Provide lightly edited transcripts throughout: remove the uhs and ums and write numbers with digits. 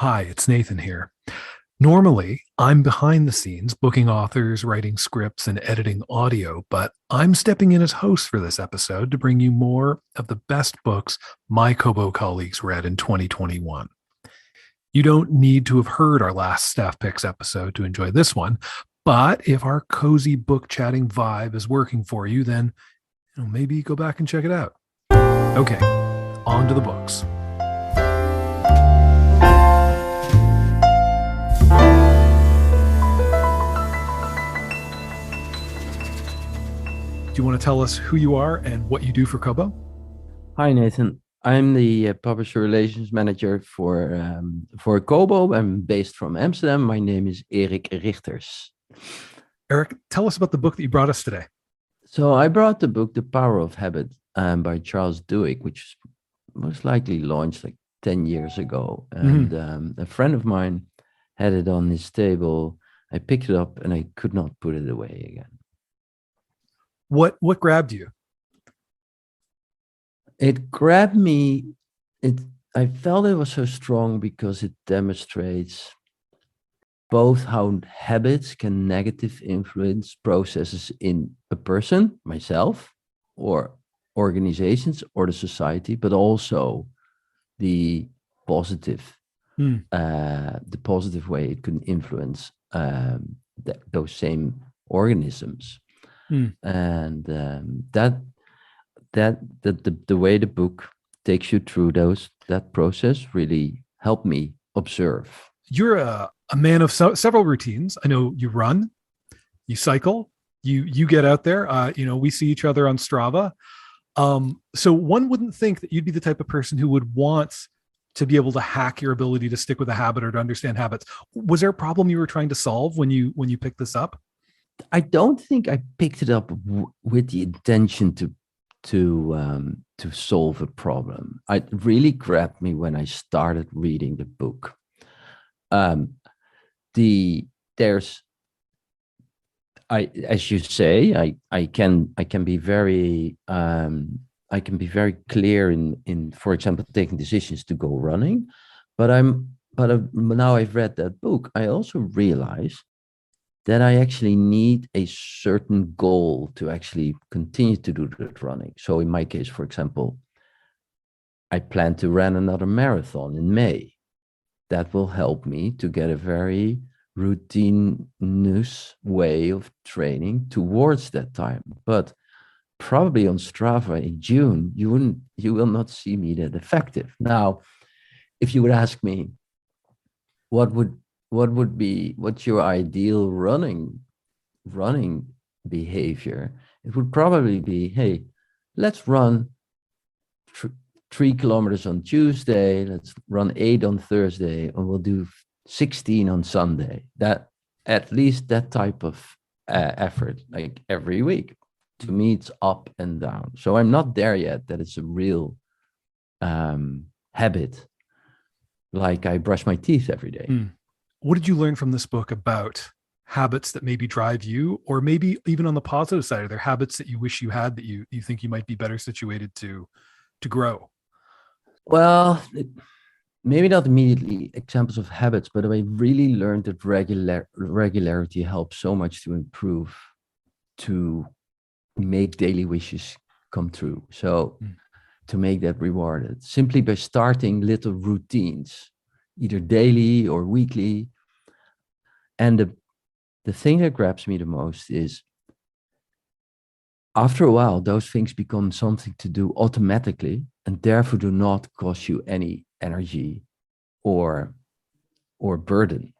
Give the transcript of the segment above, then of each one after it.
Hi, it's Nathan here. Normally, I'm behind the scenes booking authors, writing scripts, and editing audio, but I'm stepping in as host for this episode to bring you more of the best books my Kobo colleagues read in 2021. You don't need to have heard our last staff picks episode to enjoy this one, but if our cozy book chatting vibe is working for you, then maybe go back and check it out. Okay, on to the books. Do you want to tell us who you are and what you do for Kobo? Hi, Nathan. I'm the publisher relations manager for Kobo. I'm based from Amsterdam. My name is Erik Richters. Eric, tell us about the book that you brought us today. So I brought the book The Power of Habit by Charles Duhigg, which most likely launched like 10 years ago. And a friend of mine had it on his table. I picked it up and I could not put it away again. What grabbed you? It grabbed me. I felt it was so strong because it demonstrates both how habits can negatively influence processes in a person, myself, or organizations or the society, but also the positive, the positive way it can influence those same organisms. And the way the book takes you through that process really helped me observe. You're a man of several routines. I know you run, you cycle, you get out there. We see each other on Strava. So one wouldn't think that you'd be the type of person who would want to be able to hack your ability to stick with a habit or to understand habits. Was there a problem you were trying to solve when you picked this up? I don't think I picked it up with the intention to solve a problem. It really grabbed me when I started reading the book. As you say, I can be very clear in, for example, taking decisions to go running. But now I've read that book, I also realize that I actually need a certain goal to actually continue to do that running. So in my case, for example, I plan to run another marathon in May. That will help me to get a very routinous way of training towards that time. But probably on Strava in June, you will not see me that effective. Now, if you would ask me, what's your ideal running behavior? It would probably be, hey, let's run 3 kilometers on Tuesday, let's run 8 on Thursday, and we'll do 16 on Sunday. That, at least that type of effort, like every week. To me, it's up and down. So I'm not there yet that it's a real habit, like I brush my teeth every day. What did you learn from this book about habits that maybe drive you, or maybe even on the positive side, are there habits that you wish you had that you think you might be better situated to grow? Well, maybe not immediately examples of habits, but I really learned that regularity helps so much to improve, to make daily wishes come true. So to make that rewarded, simply by starting little routines, either daily or weekly. And the thing that grabs me the most is, after a while, those things become something to do automatically and therefore do not cost you any energy or burden.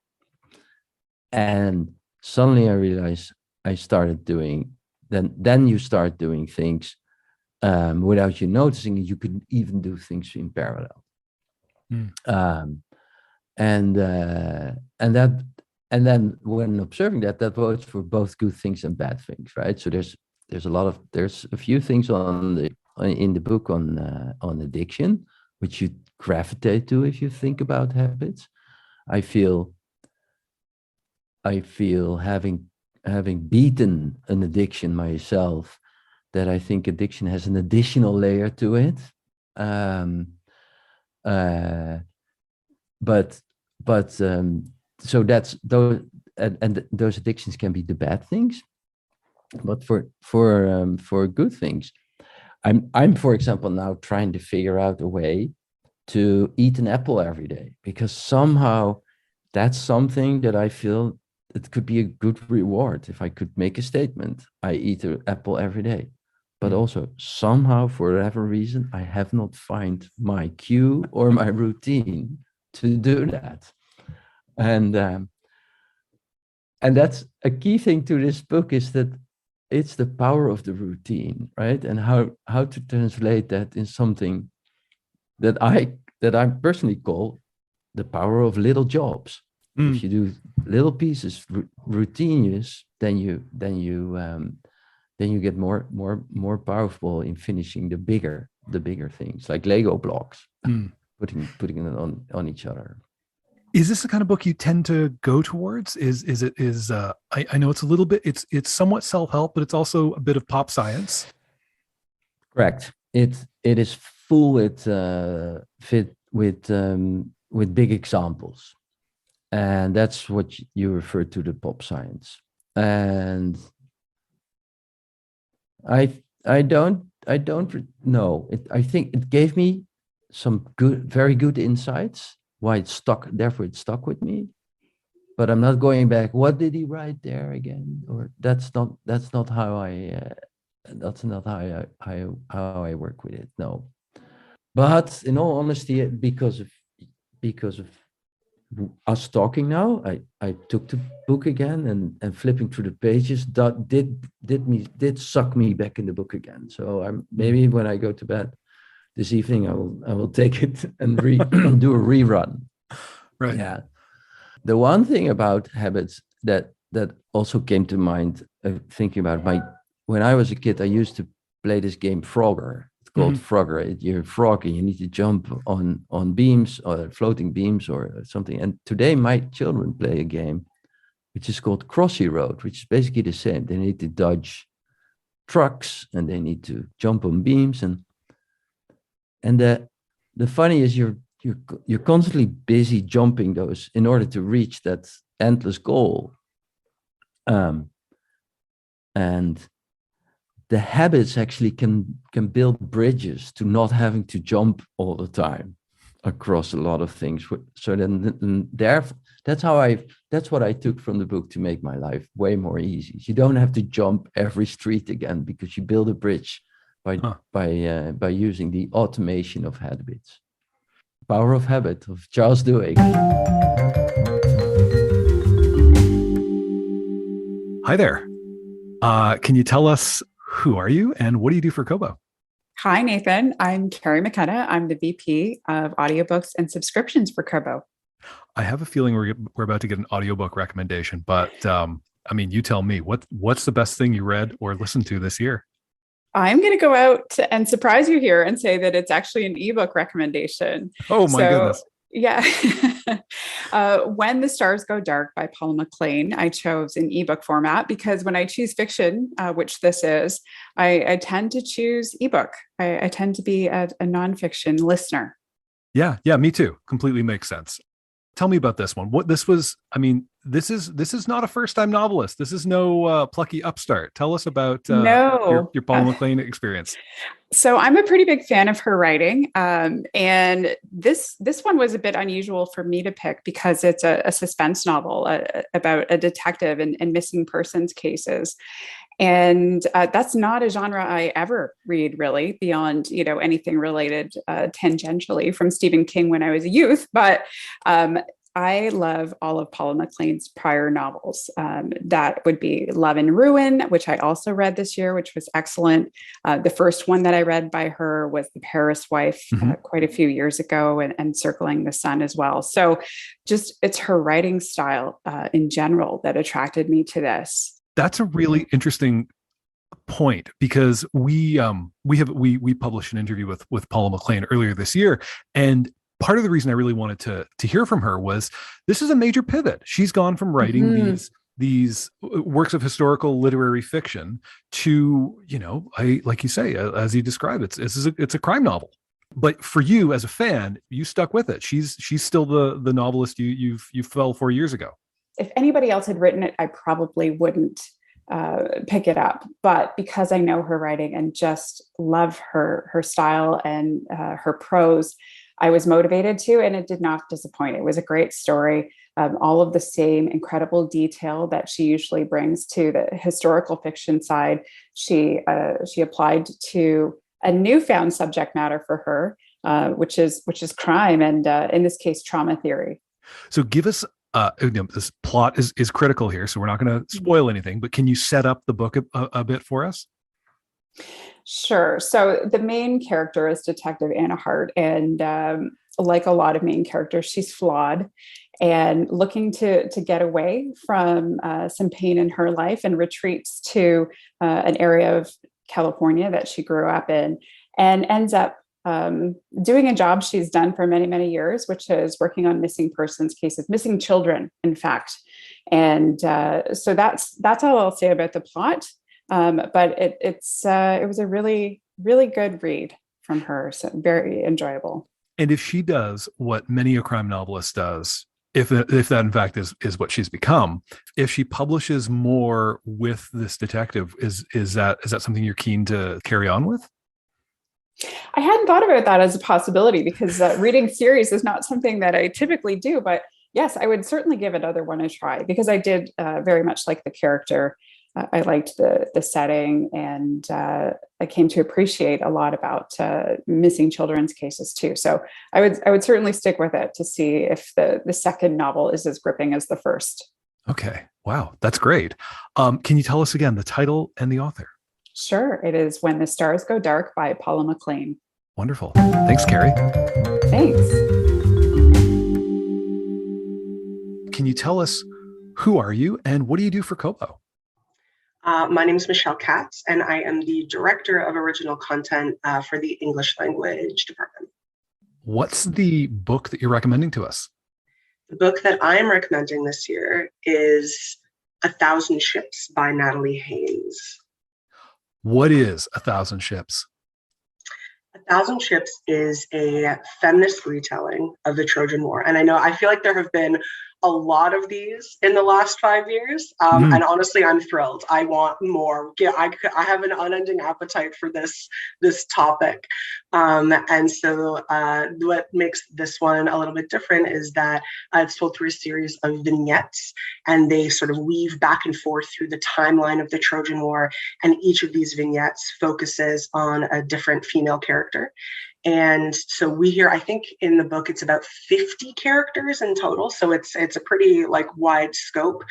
And suddenly I realized I started doing, then you start doing things without you noticing. You can even do things in parallel. And then when observing that votes for both good things and bad things, right? So there's a few things in the book on addiction, which you gravitate to if you think about habits. I feel having beaten an addiction myself, that I think addiction has an additional layer to it. But but so that's those, and those addictions can be the bad things, but for good things, I'm for example now trying to figure out a way to eat an apple every day, because somehow that's something that I feel it could be a good reward if I could make a statement. I eat an apple every day. But also somehow, for whatever reason, I have not found my cue or my routine to do that. And that's a key thing to this book, is that it's the power of the routine, right? And how to translate that in something that I personally call the power of little jobs. If you do little pieces routinious, then you get more powerful in finishing the bigger things, like Lego blocks, putting it on each other. Is this the kind of book you tend to go towards? I know it's a little bit, it's somewhat self-help, but it's also a bit of pop science. Correct. It is full with with big examples, and that's what you refer to, the pop science. And I don't know. I think it gave me some very good insights. Why it stuck? Therefore, it stuck with me. But I'm not going back. What did he write there again? Or that's not how I how I work with it. No. But in all honesty, because of us talking now, I took the book again, and flipping through the pages that did suck me back in the book again. So I'm maybe when I go to bed this evening, I will take it and do a rerun. Right. Yeah. The one thing about habits that also came to mind, thinking about when I was a kid, I used to play this game Frogger. It's called Frogger. You're a frog and you need to jump on beams or floating beams or something. And today my children play a game which is called Crossy Road, which is basically the same. They need to dodge trucks and they need to jump on beams, and the funny is you're constantly busy jumping those in order to reach that endless goal. And the habits actually can build bridges to not having to jump all the time across a lot of things. So then that's what I took from the book to make my life way more easy. You don't have to jump every street again, because you build a bridge by using the automation of habits. Power of Habit of Charles Duhigg. Hi there. Can you tell us, who are you and what do you do for Kobo? Hi, Nathan. I'm Carrie McKenna. I'm the VP of audiobooks and subscriptions for Kobo. I have a feeling we're about to get an audiobook recommendation, but I mean, you tell me, what's the best thing you read or listened to this year? I'm going to go out and surprise you here and say that it's actually an ebook recommendation. Oh my goodness. Yeah. When the Stars Go Dark by Paula McLean, I chose an ebook format because when I choose fiction, which this is, I tend to choose ebook. I tend to be a nonfiction listener. Yeah, me too. Completely makes sense. Tell me about this one. What this was, I mean, this is not a first-time novelist. This is no plucky upstart. Tell us about your Paula McLean experience. So I'm a pretty big fan of her writing. And this one was a bit unusual for me to pick because it's a suspense novel about a detective and missing persons cases. And that's not a genre I ever read, really, beyond, anything related tangentially from Stephen King when I was a youth. But I love all of Paula McLean's prior novels. That would be Love and Ruin, which I also read this year, which was excellent. The first one that I read by her was The Paris Wife, quite a few years ago, and Circling the Sun as well. So just it's her writing style in general that attracted me to this. That's a really interesting point, because we published an interview with Paula McLean earlier this year, and part of the reason I really wanted to hear from her was this is a major pivot. She's gone from writing these works of historical literary fiction to, like you say, as you describe it, it's a crime novel. But for you as a fan, you stuck with it. She's still the novelist you fell 4 years ago. If anybody else had written it, I probably wouldn't pick it up. But because I know her writing and just love her style and her prose, I was motivated to, and it did not disappoint. It was a great story. All of the same incredible detail that she usually brings to the historical fiction side, she applied to a newfound subject matter for her, which is crime, and in this case, trauma theory. So give us this plot is critical here, so we're not going to spoil anything, but can you set up the book a bit for us? Sure. So the main character is Detective Anna Hart, and like a lot of main characters, she's flawed and looking to get away from some pain in her life, and retreats to an area of California that she grew up in, and ends up doing a job she's done for many, many years, which is working on missing persons cases, missing children, in fact. And so that's all I'll say about the plot. But it was a really, really good read from her. So very enjoyable. And if she does what many a crime novelist does, if that in fact is what she's become, if she publishes more with this detective, is that something you're keen to carry on with? I hadn't thought about that as a possibility, because reading series is not something that I typically do. But yes, I would certainly give another one a try, because I did very much like the character. I liked the setting, and I came to appreciate a lot about missing children's cases too. So I would certainly stick with it to see if the second novel is as gripping as the first. Okay, wow, that's great. Can you tell us again the title and the author? Sure, it is When the Stars Go Dark by Paula McLean. Wonderful. Thanks, Carrie. Thanks. Can you tell us, who are you and what do you do for Kobo? My name is Michelle Katz, and I am the Director of Original Content for the English Language Department. What's the book that you're recommending to us? The book that I'm recommending this year is 1,000 Ships by Natalie Haynes. What is 1,000 Ships? 1,000 Ships is a feminist retelling of the Trojan War. And I feel like there have been a lot of these in the last 5 years. And honestly, I'm thrilled. I want more. Yeah, I have an unending appetite for this topic. And so what makes this one a little bit different is that it's told through a series of vignettes, and they sort of weave back and forth through the timeline of the Trojan War. And each of these vignettes focuses on a different female character. And so we hear, I think in the book, it's about 50 characters in total. So it's a pretty wide scope.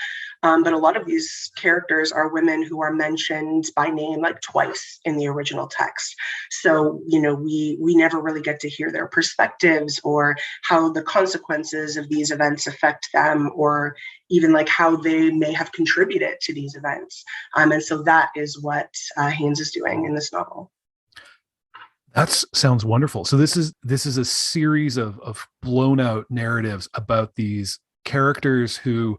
But a lot of these characters are women who are mentioned by name twice in the original text. So, we never really get to hear their perspectives or how the consequences of these events affect them, or even how they may have contributed to these events. And so that is what Haynes is doing in this novel. That sounds wonderful. So this is a series of blown out narratives about these characters who,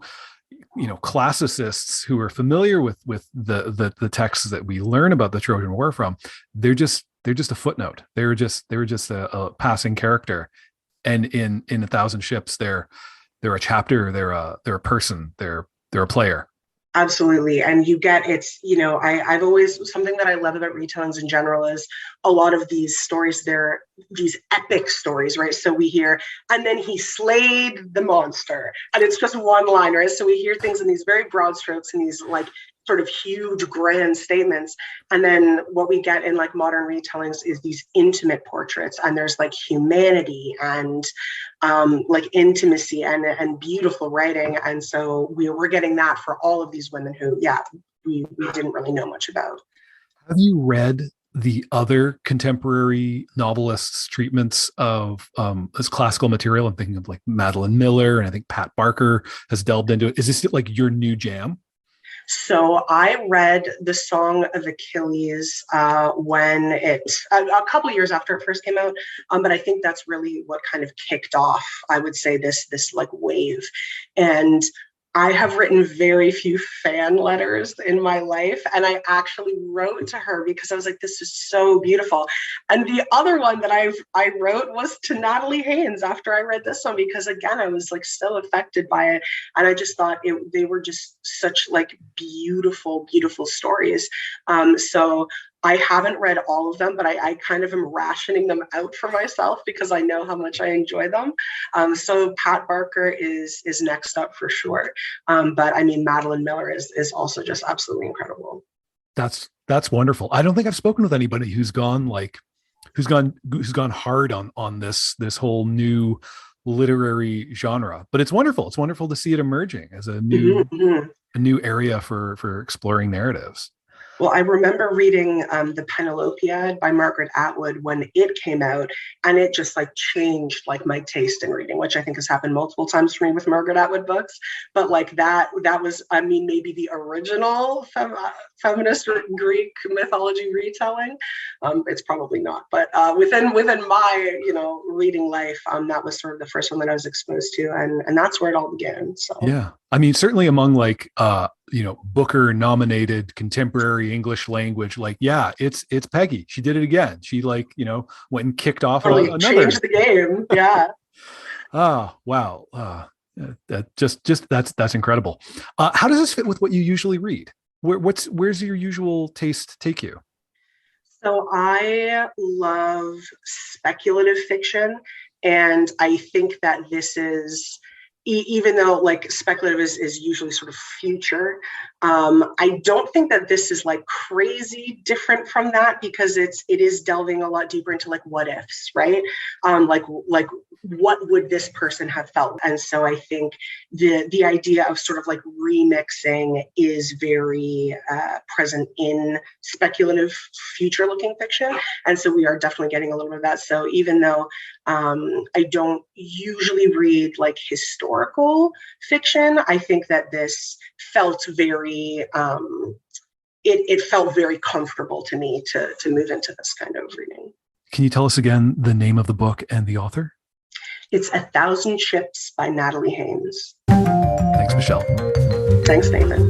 classicists who are familiar with the texts that we learn about the Trojan War from. They're just a footnote. They're just a passing character. And in 1,000 Ships, they're a chapter. They're a person. They're a player. Absolutely. And you get I've always, something that I love about retellings in general is a lot of these stories, they're these epic stories, right? So we hear, and then he slayed the monster, and it's just one line, right? So we hear things in these very broad strokes and these sort of huge grand statements. And then what we get in modern retellings is these intimate portraits, and there's humanity and intimacy and beautiful writing. And so we're getting that for all of these women who, we didn't really know much about. Have you read the other contemporary novelists' treatments of this classical material? I'm thinking of Madeline Miller, and I think Pat Barker has delved into it. Is this your new jam? So I read The Song of Achilles when a couple of years after it first came out, but I think that's really what kind of kicked off, I would say, this wave. And I have written very few fan letters in my life, and I actually wrote to her because I was like, "This is so beautiful." And the other one that I wrote was to Natalie Haynes after I read this one because again, I was like so affected by it, and I just thought they were just such like beautiful, beautiful stories. So I haven't read all of them, but I kind of am rationing them out for myself because I know how much I enjoy them. So Pat Barker is next up for sure. But I mean, Madeline Miller is also just absolutely incredible. That's wonderful. I don't think I've spoken with anybody who's gone hard on this whole new literary genre. But it's wonderful. It's wonderful to see it emerging as a new area for exploring narratives. Well, I remember reading The Penelopiad by Margaret Atwood when it came out, and it just like changed like my taste in reading, which I think has happened multiple times for me with Margaret Atwood books. But like that was, I mean, maybe the original feminist Greek mythology retelling. It's probably not, but within my reading life, that was sort of the first one that I was exposed to, and that's where it all began. So yeah, I mean, certainly among like Booker nominated contemporary English language, like, yeah, it's Peggy. She did it again. She like, went and kicked off totally another. changed the game. Yeah. Oh, wow. That's incredible. How does this fit with what you usually read? Where's your usual taste take you? So I love speculative fiction, and I think that this is even though like speculative is usually sort of future, I don't think that this is like crazy different from that because it is delving a lot deeper into like what ifs, right? Like what would this person have felt? And so I think the idea of sort of like remixing is very present in speculative future looking fiction. And so we are definitely getting a little bit of that. So even though I don't usually read like historical fiction, I think that this felt very it felt very comfortable to me to move into this kind of reading. Can you tell us again the name of the book and the author? It's 1,000 Ships by Natalie Haynes. Thanks, Michelle. Thanks, Nathan.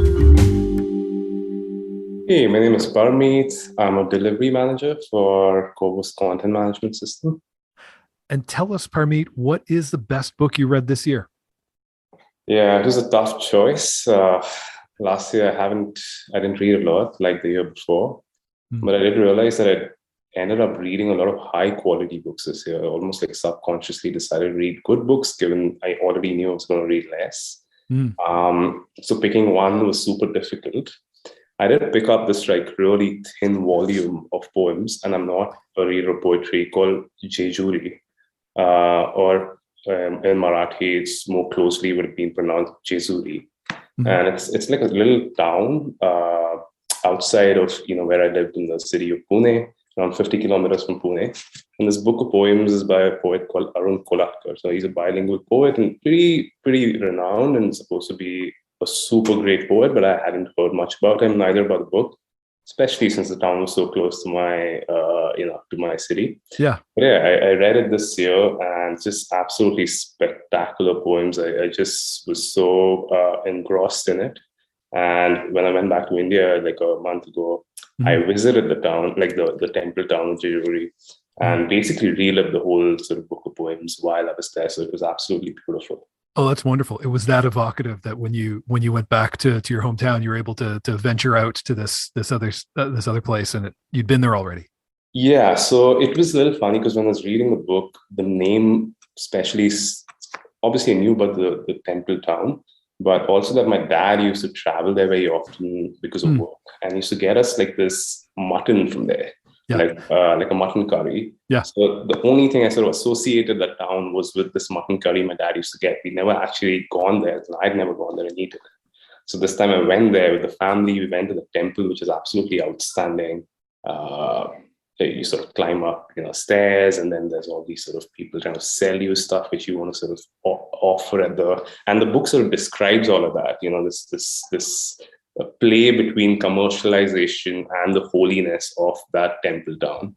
Hey, my name is Parmeet. I'm a delivery manager for Kobo's content management system. And tell us, Parmeet, what is the best book you read this year? Yeah, it was a tough choice. Last year, I didn't read a lot like the year before, but I did realize that I ended up reading a lot of high quality books this year. I almost like subconsciously decided to read good books, given I already knew I was going to read less. So picking one was super difficult. I did pick up this like really thin volume of poems, and I'm not a reader of poetry, called Jejuri, or in Marathi, it's more closely would have been pronounced Jezuri. And it's like a little town outside of where I lived in the city of Pune, around 50 kilometers from Pune. And this book of poems is by a poet called Arun Kolatkar. So he's a bilingual poet and pretty renowned and supposed to be a super great poet, but I hadn't heard much about him, neither about the book, especially since the town was so close to my to my city. Yeah. But yeah, I read it this year, and just absolutely spectacular poems. I just was so engrossed in it. And when I went back to India like a month ago, I visited the town, like the temple town of Jejuri, and basically relived the whole sort of book of poems while I was there. So it was absolutely beautiful. Oh, that's wonderful. It was that evocative that when you went back to your hometown, you were able to venture out to this other place, and you'd been there already. Yeah, so it was a little funny because when I was reading the book, the name especially, obviously I knew about the temple town, but also that my dad used to travel there very often because of work, and he used to get us like this mutton from there. Yeah. Like a mutton curry. Yeah. So the only thing I sort of associated that town was with this mutton curry my dad used to get. We never actually gone there. So I'd never gone there and eaten it. So this time I went there with the family. We went to the temple, which is absolutely outstanding. You sort of climb up, stairs, and then there's all these sort of people trying to sell you stuff which you want to sort of offer and the book sort of describes all of that. This a play between commercialization and the holiness of that temple town.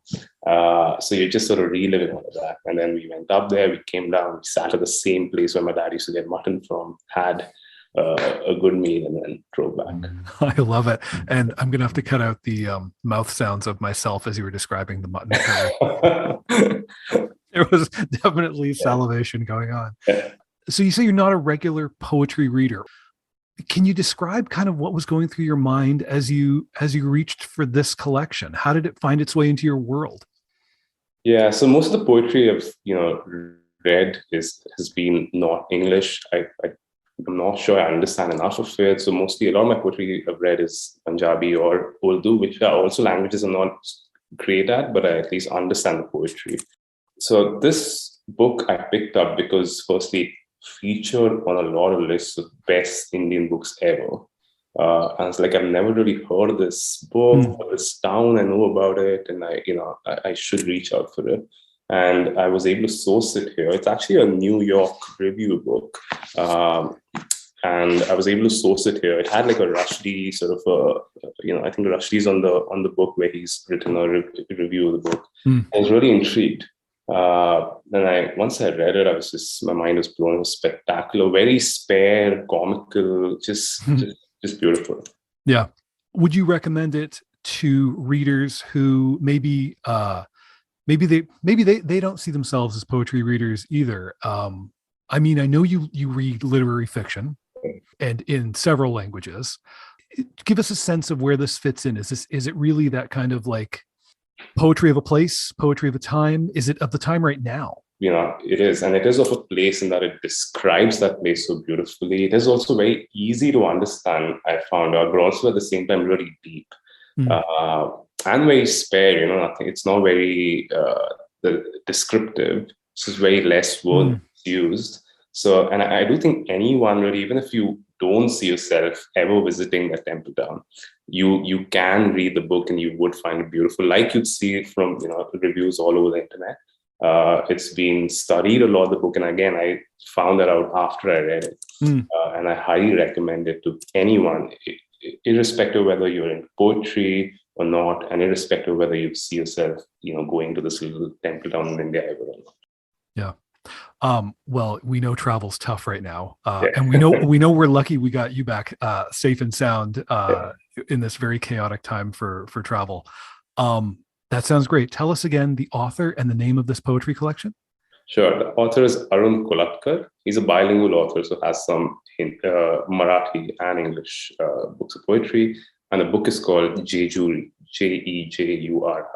So you're just sort of reliving all of that. And then we went up there, we came down, we sat at the same place where my dad used to get mutton from, had a good meal and then drove back. I love it. And I'm going to have to cut out the mouth sounds of myself as you were describing the mutton curry. There was definitely salivation going on. Yeah. So you say you're not a regular poetry reader. Can you describe kind of what was going through your mind as you reached for this collection? How did it find its way into your world? Yeah, so most of the poetry I've read has been not English. I'm not sure I understand enough of it. So mostly a lot of my poetry I've read is Punjabi or Urdu, which are also languages I'm not great at, but I at least understand the poetry. So this book I picked up because firstly, it featured on a lot of lists of best Indian books ever. And it's like, I've never really heard of this book or this town. I know about it, and I should reach out for it. And I was able to source it here. It's actually a New York review book. And I was able to source it here. It had like a Rushdie sort of I think Rushdie's on the book where he's written a review of the book. I was really intrigued. Then once I read it, my mind was blown. It was spectacular, very spare, comical, just beautiful. Yeah. Would you recommend it to readers who maybe they don't see themselves as poetry readers either? I mean, I know you read literary fiction and in several languages. Give us a sense of where this fits in. Is it really that kind of like poetry of a place, poetry of a time? Is it of the time right now? It is. And it is of a place in that it describes that place so beautifully. It is also very easy to understand, I found out, but also at the same time really deep. And very spare, nothing. It's not very descriptive. It's just very less words used. So, and I do think anyone really, even if you don't see yourself ever visiting a temple town, you can read the book and you would find it beautiful, like you'd see it from reviews all over the internet. It's been studied a lot, the book, and again, I found that out after I read it, and I highly recommend it to anyone, irrespective of whether you're in poetry or not, and irrespective of whether you see yourself, going to this little temple town in India ever or not. Yeah. Well, we know travel's tough right now, and we know we're lucky we got you back safe and sound in this very chaotic time for travel. That sounds great. Tell us again the author and the name of this poetry collection. Sure. The author is Arun Kolatkar. He's a bilingual author, so has some Marathi and English books of poetry. And the book is called Jejuri, Jejuri.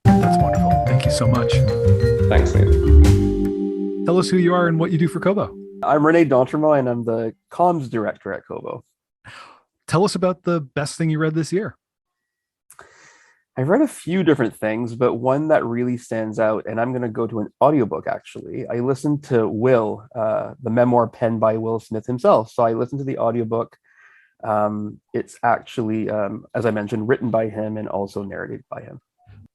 That's wonderful. Thank you so much. Thanks, Nathan. Tell us who you are and what you do for Kobo. I'm Rene D'Entremont, and I'm the comms director at Kobo. Tell us about the best thing you read this year. I've read a few different things, but one that really stands out, and I'm going to go to an audiobook, actually. I listened to Will, the memoir penned by Will Smith himself. So I listened to the audiobook. It's actually, as I mentioned, written by him and also narrated by him.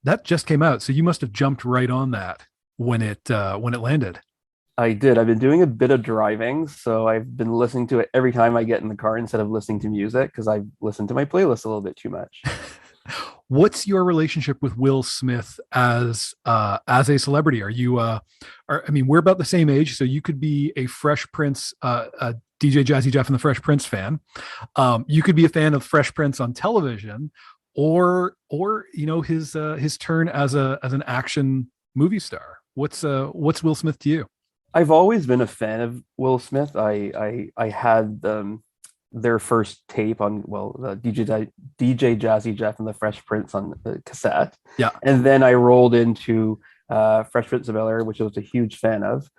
That just came out, so you must have jumped right on that when it landed. I did. I've been doing a bit of driving, so I've been listening to it every time I get in the car instead of listening to music, because I've listened to my playlist a little bit too much. What's your relationship with Will Smith as a celebrity? Are you we're about the same age, so you could be a Fresh Prince, a DJ Jazzy Jeff and the Fresh Prince fan. You could be a fan of Fresh Prince on television, or his turn as an action movie star. What's Will Smith to you? I've always been a fan of Will Smith. I had their first tape on the DJ Jazzy Jeff and the Fresh Prince on the cassette. Yeah, and then I rolled into Fresh Prince of Bel-Air, which I was a huge fan of.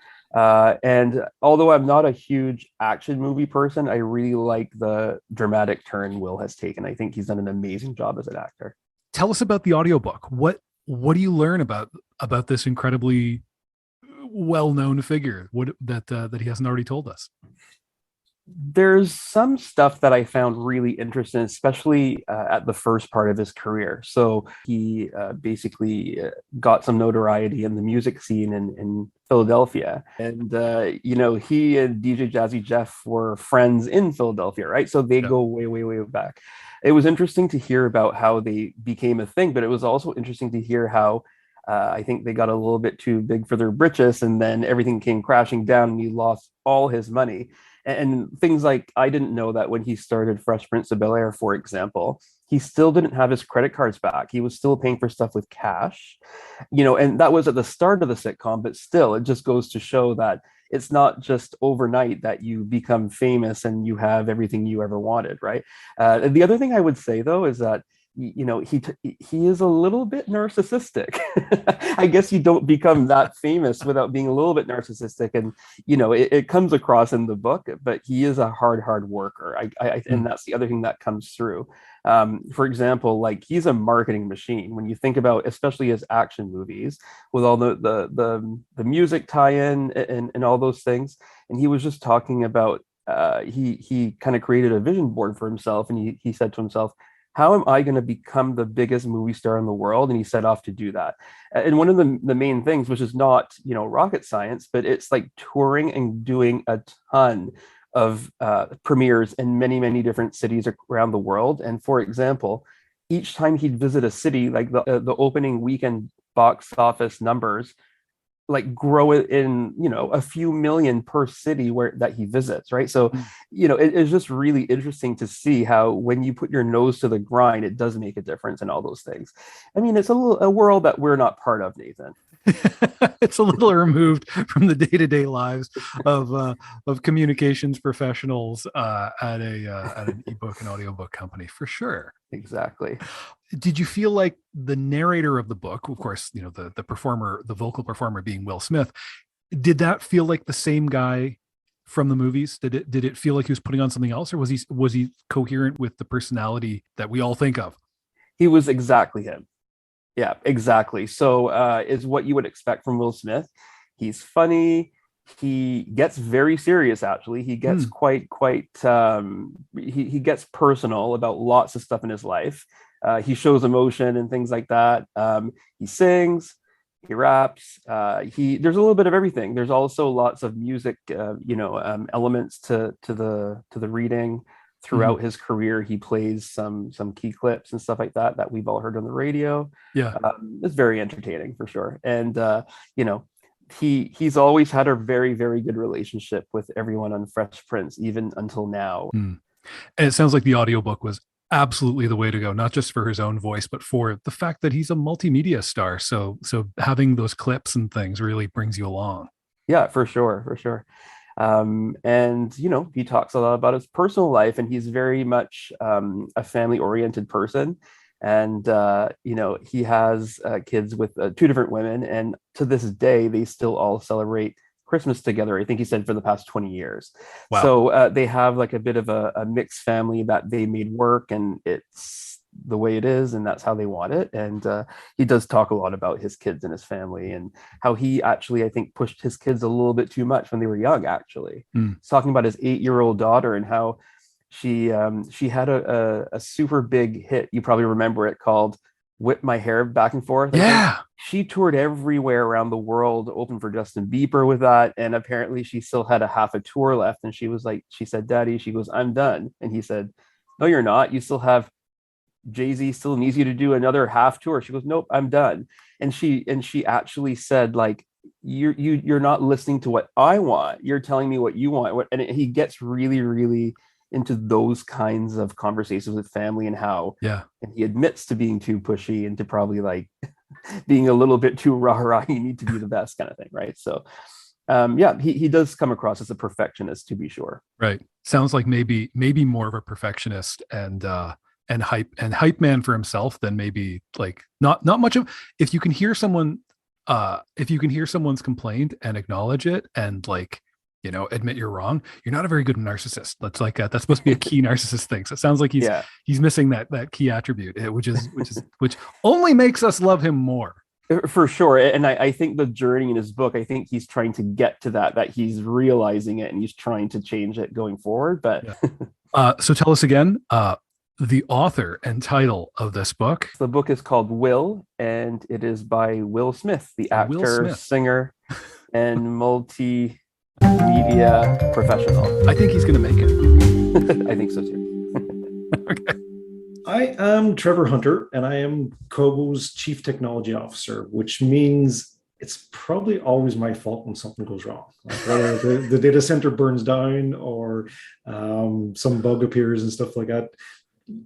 And although I'm not a huge action movie person, I really like the dramatic turn Will has taken. I think he's done an amazing job as an actor. Tell us about the audiobook. What do you learn about this incredibly well-known figure that he hasn't already told us? There's some stuff that I found really interesting, especially at the first part of his career. So he basically got some notoriety in the music scene in Philadelphia. And, he and DJ Jazzy Jeff were friends in Philadelphia, right? So they go way, way, way back. It was interesting to hear about how they became a thing, but it was also interesting to hear how I think they got a little bit too big for their britches, and then everything came crashing down and he lost all his money. And things like, I didn't know that when he started Fresh Prince of Bel-Air, for example, he still didn't have his credit cards back. He was still paying for stuff with cash, and that was at the start of the sitcom, but still, it just goes to show that it's not just overnight that you become famous and you have everything you ever wanted, right? The other thing I would say, though, is that he is a little bit narcissistic. I guess you don't become that famous without being a little bit narcissistic, and it comes across in the book. But he is a hard worker. And that's the other thing that comes through. For example, like, he's a marketing machine. When you think about, especially his action movies, with all the music tie-in and all those things, and he was just talking about he kind of created a vision board for himself, and he said to himself, how am I going to become the biggest movie star in the world? And he set off to do that. And one of the main things, which is not, rocket science, but it's like touring and doing a ton of premieres in many, many different cities around the world. And for example, each time he'd visit a city, like the opening weekend box office numbers, like, grow it in, a few million per city that he visits, right? So, it's just really interesting to see how, when you put your nose to the grind, it does make a difference in all those things. I mean, it's a world that we're not part of, Nathan. It's a little removed from the day-to-day lives of communications professionals at an ebook and audiobook company, for sure. Exactly. Did you feel like the narrator of the book, of course, the performer, the vocal performer being Will Smith, did that feel like the same guy from the movies? Did it feel like he was putting on something else, or was he coherent with the personality that we all think of? He was exactly him. Yeah, exactly. So is what you would expect from Will Smith. He's funny. He gets very serious, actually. He gets quite he gets personal about lots of stuff in his life. He shows emotion and things like that. He sings, he raps, there's a little bit of everything. There's also lots of music, elements to the reading. Throughout his career, he plays some key clips and stuff like that we've all heard on the radio. Yeah, it's very entertaining, for sure. And he's always had a very, very good relationship with everyone on Fresh Prince, even until now. And it sounds like the audiobook was absolutely the way to go, not just for his own voice, but for the fact that he's a multimedia star. So having those clips and things really brings you along. Yeah, for sure. And he talks a lot about his personal life, and he's very much a family-oriented person. And he has kids with two different women, and to this day they still all celebrate Christmas together. I think he said for the past 20 years. Wow. So they have like a bit of a mixed family that they made work, and it's the way it is, and that's how they want it. And he does talk a lot about his kids and his family, and how he actually, I think, pushed his kids a little bit too much when they were young, actually. He's talking about his 8-year-old daughter and how she had a super big hit. You probably remember it, called Whip My Hair Back and Forth. Yeah. She toured everywhere around the world, opened for Justin Bieber with that. And apparently she still had a half a tour left. And she said, Daddy, she goes, I'm done. And he said, no, you're not. You still have Jay-Z still needs you to do another half tour. She goes, nope, I'm done. And she actually said, like, you're not listening to what I want. You're telling me what you want. And he gets really, really into those kinds of conversations with family, and how, and he admits to being too pushy and to probably like being a little bit too rah-rah. You need to be the best kind of thing, right? So he does come across as a perfectionist, to be sure. Right. Sounds like maybe more of a perfectionist and hype man for himself than maybe like not much of. If you can hear someone's complaint and acknowledge it and like, admit you're wrong, you're not a very good narcissist. That's like that's supposed to be a key narcissist thing. So it sounds like he's missing that key attribute, which only makes us love him more. For sure. And I think the journey in his book, I think he's trying to get to that he's realizing it, and he's trying to change it going forward. But so tell us again, the author and title of this book. The book is called Will, and it is by Will Smith, the actor, singer, and multimedia professional. I think he's going to make it. I think so too. Okay. I am Trevor Hunter, and I am Kobo's Chief Technology Officer, which means it's probably always my fault when something goes wrong. Like whether the data center burns down or some bug appears and stuff like that.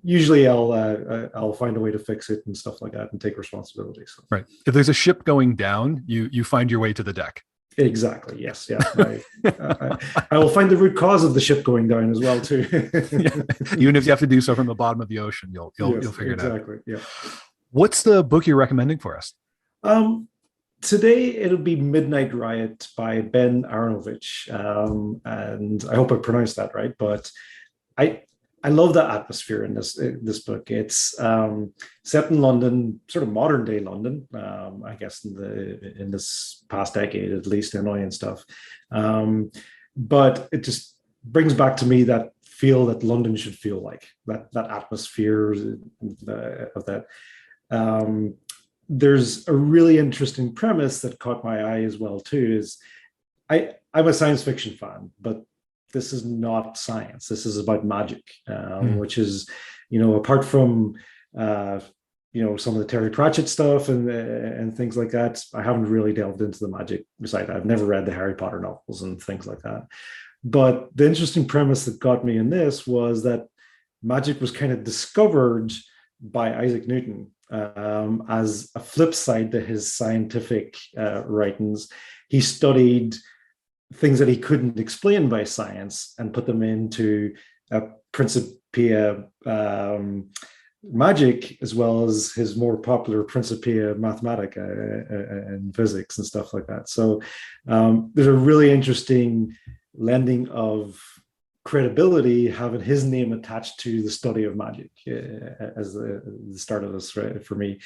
Usually I'll find a way to fix it and stuff like that and take responsibility. So. Right. If there's a ship going down, you find your way to the deck. Exactly. Yes. Yeah. I will find the root cause of the ship going down as well too. Yeah. Even if you have to do so from the bottom of the ocean, you'll figure it out. Exactly. Yeah. What's the book you're recommending for us? Today it'll be Midnight Riot by Ben Aronovich, and I hope I pronounced that right. But I love the atmosphere in this book. It's set in London, sort of modern day London, I guess in this past decade at least, annoying and stuff. But it just brings back to me that feel that London should feel like, that atmosphere of that. There's a really interesting premise that caught my eye as well too. Is I'm a science fiction fan, but this is not science. This is about magic, which is, apart from, some of the Terry Pratchett stuff and things like that, I haven't really delved into the magic side. I've never read the Harry Potter novels and things like that. But the interesting premise that got me in this was that magic was kind of discovered by Isaac Newton as a flip side to his scientific writings. He studied things that he couldn't explain by science and put them into Principia magic, as well as his more popular Principia Mathematica and physics and stuff like that. So there's a really interesting lending of credibility having his name attached to the study of magic as the start of this, right, for me,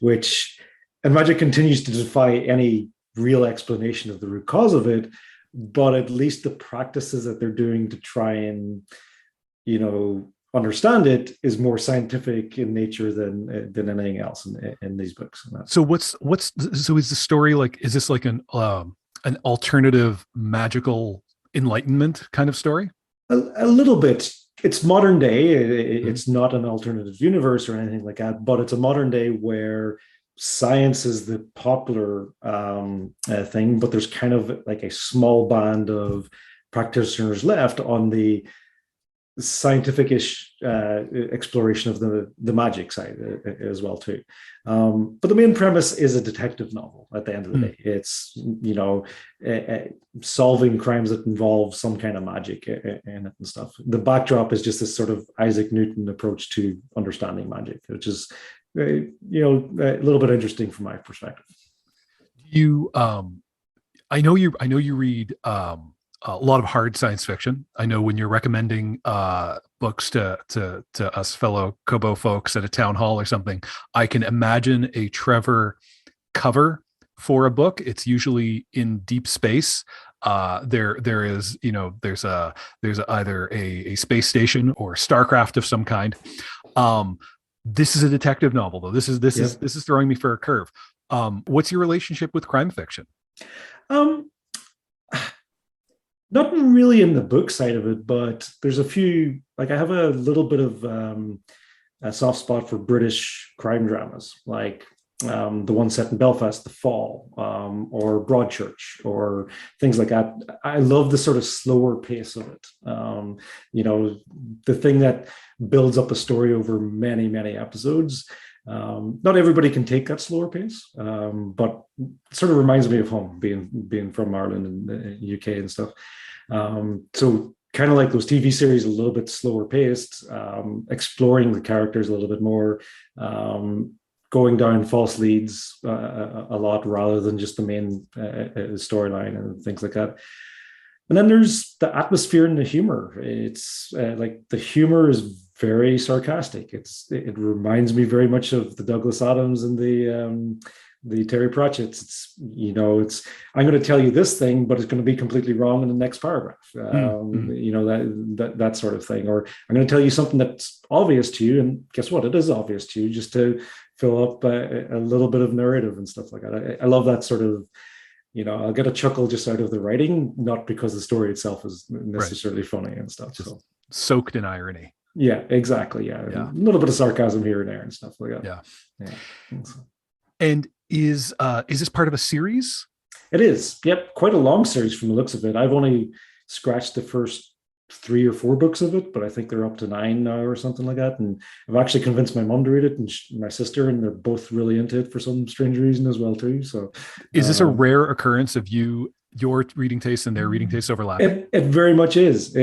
and magic continues to defy any real explanation of the root cause of it, but at least the practices that they're doing to try and understand it is more scientific in nature than anything else in these books. So is the story like, is this like an alternative magical enlightenment kind of story? A little bit. It's modern day. It's not an alternative universe or anything like that, but it's a modern day where science is the popular thing, but there's kind of like a small band of practitioners left on the scientific-ish exploration of the magic side as well too. But the main premise is a detective novel at the end of the day. It's solving crimes that involve some kind of magic in it and stuff. The backdrop is just this sort of Isaac Newton approach to understanding magic, which is a little bit interesting from my perspective. I know you read a lot of hard science fiction. I know when you're recommending books to us fellow Kobo folks at a town hall or something, I can imagine a Trevor cover for a book. It's usually in deep space. There's either a space station or Starcraft of some kind. This is a detective novel, though. This is throwing me for a curve. What's your relationship with crime fiction? Not really in the book side of it, but there's a few, like I have a little bit of a soft spot for British crime dramas, like the one set in Belfast, The Fall, or Broadchurch, or things like that. I love the sort of slower pace of it. The thing that builds up a story over many, many episodes. Not everybody can take that slower pace, but it sort of reminds me of home, being from Ireland and the UK and stuff. So kind of like those TV series, a little bit slower paced, exploring the characters a little bit more, going down false leads a lot rather than just the main storyline and things like that. And then there's the atmosphere and the humor. It's like the humor is very sarcastic. It reminds me very much of the Douglas Adams and the Terry Pratchett's. I'm going to tell you this thing, but it's going to be completely wrong in the next paragraph. That sort of thing. Or I'm going to tell you something that's obvious to you, and guess what? It is obvious to you, just to fill up a little bit of narrative and stuff like that. I love that sort of. I'll get a chuckle just out of the writing, not because the story itself is necessarily funny and stuff. Just soaked in irony. Yeah, exactly. Yeah. A little bit of sarcasm here and there and stuff like that. Yeah. And Is this part of a series? It is. Yep. Quite a long series from the looks of it. I've only scratched the first 3 or 4 books of it, but I think they're up to 9 now or something like that. And I've actually convinced my mom to read it and my sister, and they're both really into it for some strange reason as well too. So is this a rare occurrence of your reading tastes and their reading tastes overlapping? It very much is.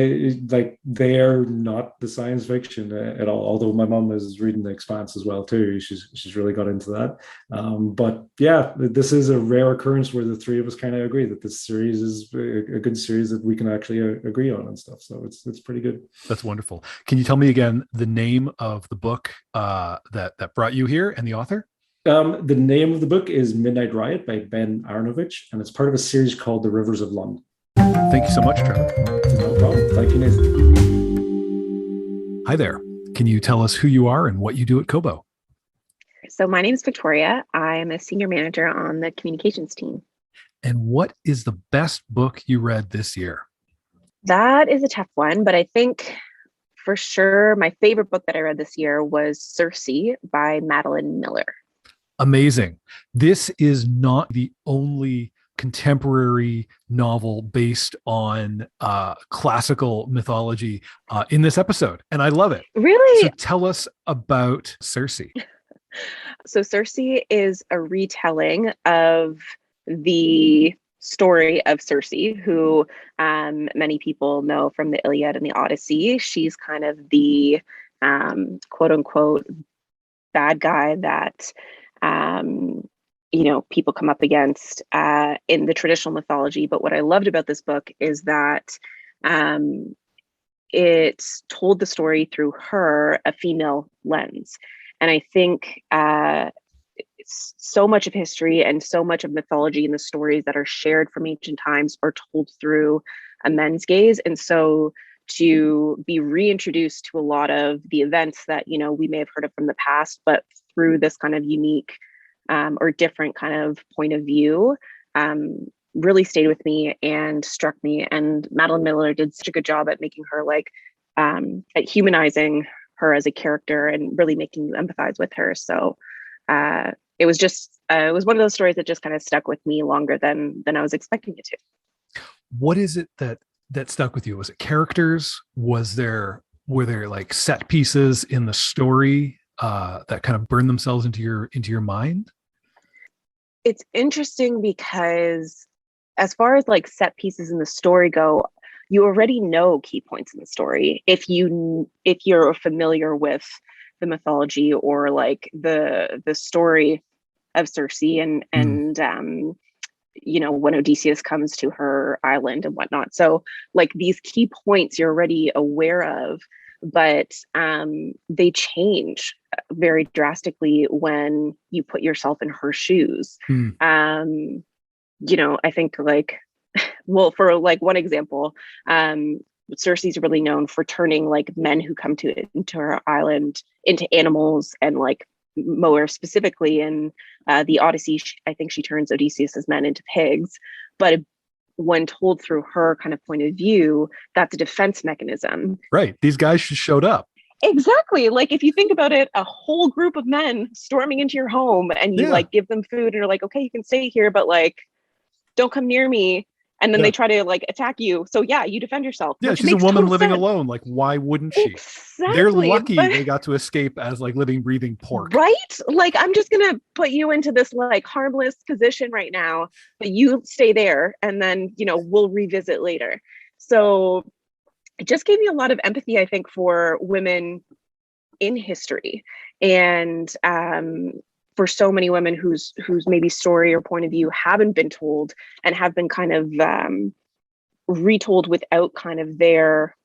Like they're not the science fiction at all. Although my mom is reading The Expanse as well too. She's really got into that. But yeah, this is a rare occurrence where the three of us kind of agree that this series is a good series that we can actually agree on and stuff. So it's pretty good. That's wonderful. Can you tell me again the name of the book that brought you here and the author? The name of the book is Midnight Riot by Ben Aronovich, and it's part of a series called The Rivers of London. Thank you so much, Trevor. No problem. Thank you, Nathan. Hi there. Can you tell us who you are and what you do at Kobo? So my name is Victoria. I am a senior manager on the communications team. And what is the best book you read this year? That is a tough one, but I think for sure my favorite book that I read this year was Cersei by Madeline Miller. Amazing. This is not the only contemporary novel based on classical mythology in this episode, and I love it. Really? So tell us about Cersei. So Cersei is a retelling of the story of Cersei, who many people know from the Iliad and the Odyssey. She's kind of the quote unquote bad guy that people come up against in the traditional mythology. But what I loved about this book is that it told the story through a female lens. And I think so much of history and so much of mythology and the stories that are shared from ancient times are told through a men's gaze. And so to be reintroduced to a lot of the events that, we may have heard of from the past, but through this kind of unique or different kind of point of view, really stayed with me and struck me. And Madeline Miller did such a good job at making her at humanizing her as a character and really making you empathize with her. So it was one of those stories that just kind of stuck with me longer than I was expecting it to. What is it that stuck with you? Was it characters? Were there like set pieces in the story that kind of burn themselves into your mind? It's interesting because as far as like set pieces in the story go, you already know key points in the story if you're familiar with the mythology or like the story of Cersei and when Odysseus comes to her island and whatnot. So like these key points you're already aware of, but they change very drastically when you put yourself in her shoes. I think for like one example, Cersei's really known for turning like men who come into her island into animals, and like more specifically in the Odyssey, I think she turns Odysseus's men into pigs. But when told through her kind of point of view, that's a defense mechanism. Right. These guys just showed up. Exactly. Like if you think about it, a whole group of men storming into your home and you like give them food and you're like, okay, you can stay here, but like, don't come near me. And then they try to like attack you. So yeah, you defend yourself. Yeah, she's a woman living alone. Like, why wouldn't she? Exactly. They're lucky they got to escape as like living, breathing pork. Right? Like, I'm just going to put you into this like harmless position right now, but you stay there and then, we'll revisit later. So it just gave me a lot of empathy, I think, for women in history. And for so many women whose maybe story or point of view haven't been told and have been kind of retold without kind of their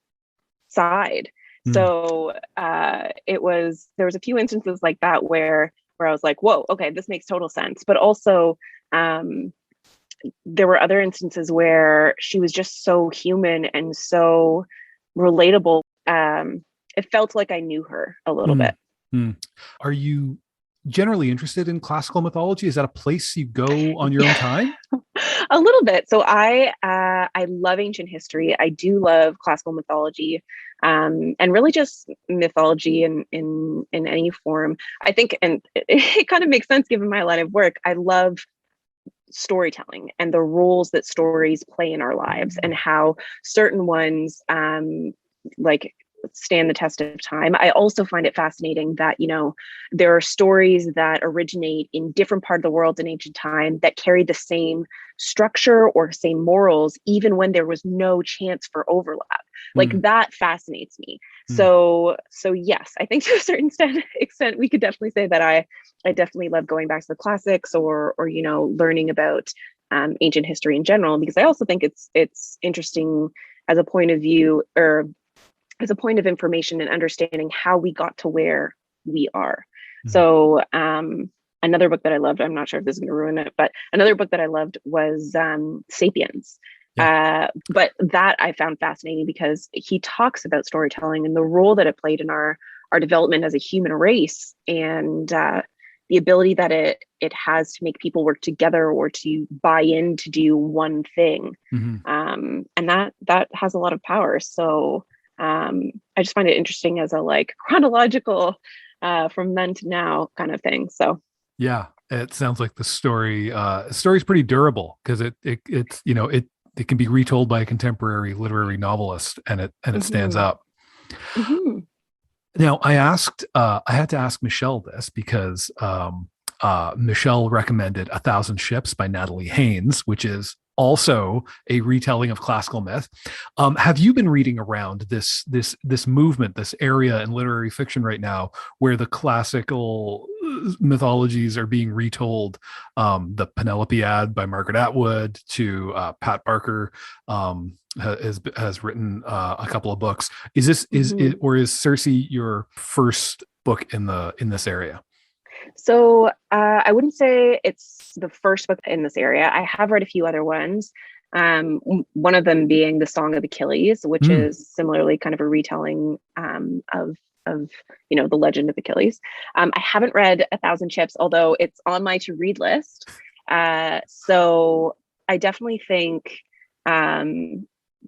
side. So there was a few instances like that where I was like, whoa, okay, this makes total sense. But also there were other instances where she was just so human and so relatable. It felt like I knew her a little bit. Are you generally interested in classical mythology? Is that a place you go on your own time? A little bit. So I love ancient history. I do love classical mythology, and really just mythology in any form. I think, and it kind of makes sense given my line of work. I love storytelling and the roles that stories play in our lives, and how certain ones like stand the test of time. I also find it fascinating that, there are stories that originate in different parts of the world in ancient time that carry the same structure or same morals, even when there was no chance for overlap. Like that fascinates me. So yes, I think to a certain extent, we could definitely say that I definitely love going back to the classics, or learning about ancient history in general, because I also think it's interesting as a point of view, or as a point of information and understanding how we got to where we are. So another book that I loved, I'm not sure if this is going to ruin it, but another book that I loved was Sapiens. But that I found fascinating because he talks about storytelling and the role that it played in our development as a human race, and the ability that it has to make people work together or to buy in to do one thing. And that has a lot of power. So I just find it interesting as a chronological from then to now kind of thing. So yeah, it sounds like the story's pretty durable, because it can be retold by a contemporary literary novelist, and it stands up. Now, I had to ask Michelle this, because Michelle recommended 1,000 Ships by Natalie Haynes, which is also a retelling of classical myth. Have you been reading around this movement, this area in literary fiction right now, where the classical mythologies are being retold? The Penelopiad by Margaret Atwood to Pat Barker has written a couple of books. Is Cersei your first book in this area? So I wouldn't say it's the first book in this area. I have read a few other ones. One of them being The Song of Achilles, which is similarly kind of a retelling of the legend of Achilles. I haven't read 1,000 Ships, although it's on my to-read list. So I definitely think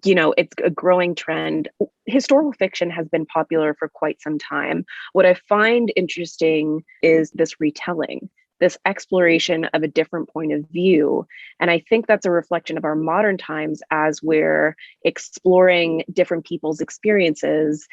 it's a growing trend. Historical fiction has been popular for quite some time. What I find interesting is this retelling, this exploration of a different point of view. And I think that's a reflection of our modern times, as we're exploring different people's experiences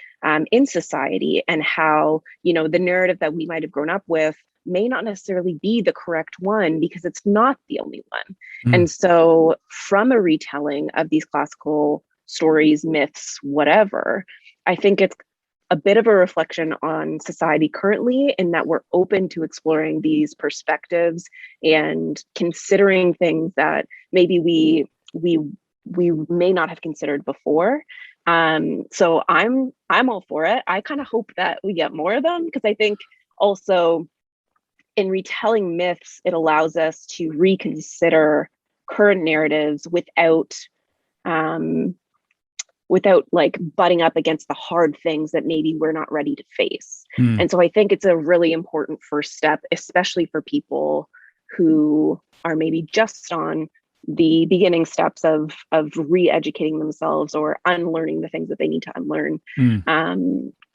in society, and how, the narrative that we might have grown up with may not necessarily be the correct one, because it's not the only one. And so from a retelling of these classical stories, myths, whatever, I think it's a bit of a reflection on society currently, in that we're open to exploring these perspectives and considering things that maybe we may not have considered before. So I'm all for it. I kind of hope that we get more of them, because I think also in retelling myths, it allows us to reconsider current narratives without butting up against the hard things that maybe we're not ready to face. And so I think it's a really important first step, especially for people who are maybe just on the beginning steps of re-educating themselves or unlearning the things that they need to unlearn.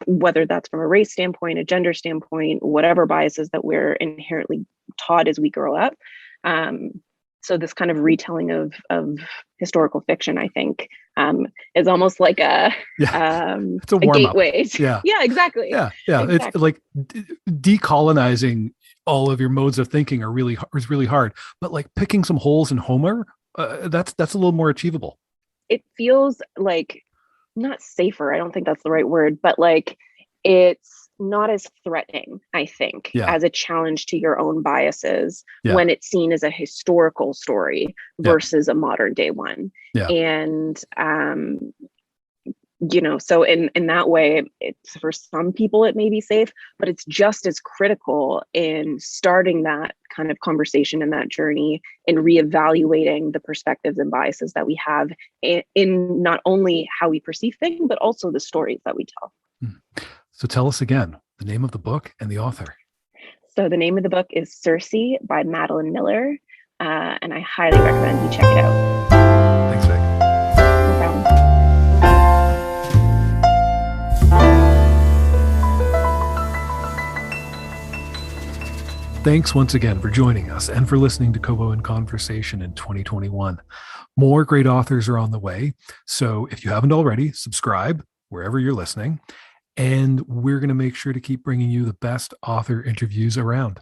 Whether that's from a race standpoint, a gender standpoint, whatever biases that we're inherently taught as we grow up. So this kind of retelling of historical fiction, I think, is almost like it's a gateway. Yeah, exactly. Yeah. Exactly. It's like decolonizing all of your modes of thinking is really hard. But like picking some holes in Homer, that's a little more achievable. It feels like not safer. I don't think that's the right word, but like it's not as threatening, I think, as a challenge to your own biases when it's seen as a historical story versus a modern day one. And so in that way, it's, for some people it may be safe, but it's just as critical in starting that kind of conversation and that journey in reevaluating the perspectives and biases that we have in not only how we perceive things, but also the stories that we tell. So tell us again the name of the book and the author. So the name of the book is Cersei by Madeline Miller. and I highly recommend you check it out. Thanks, Vic. No problem. Thanks once again for joining us and for listening to Kobo in Conversation in 2021. More great authors are on the way. So if you haven't already, subscribe wherever you're listening. And we're going to make sure to keep bringing you the best author interviews around.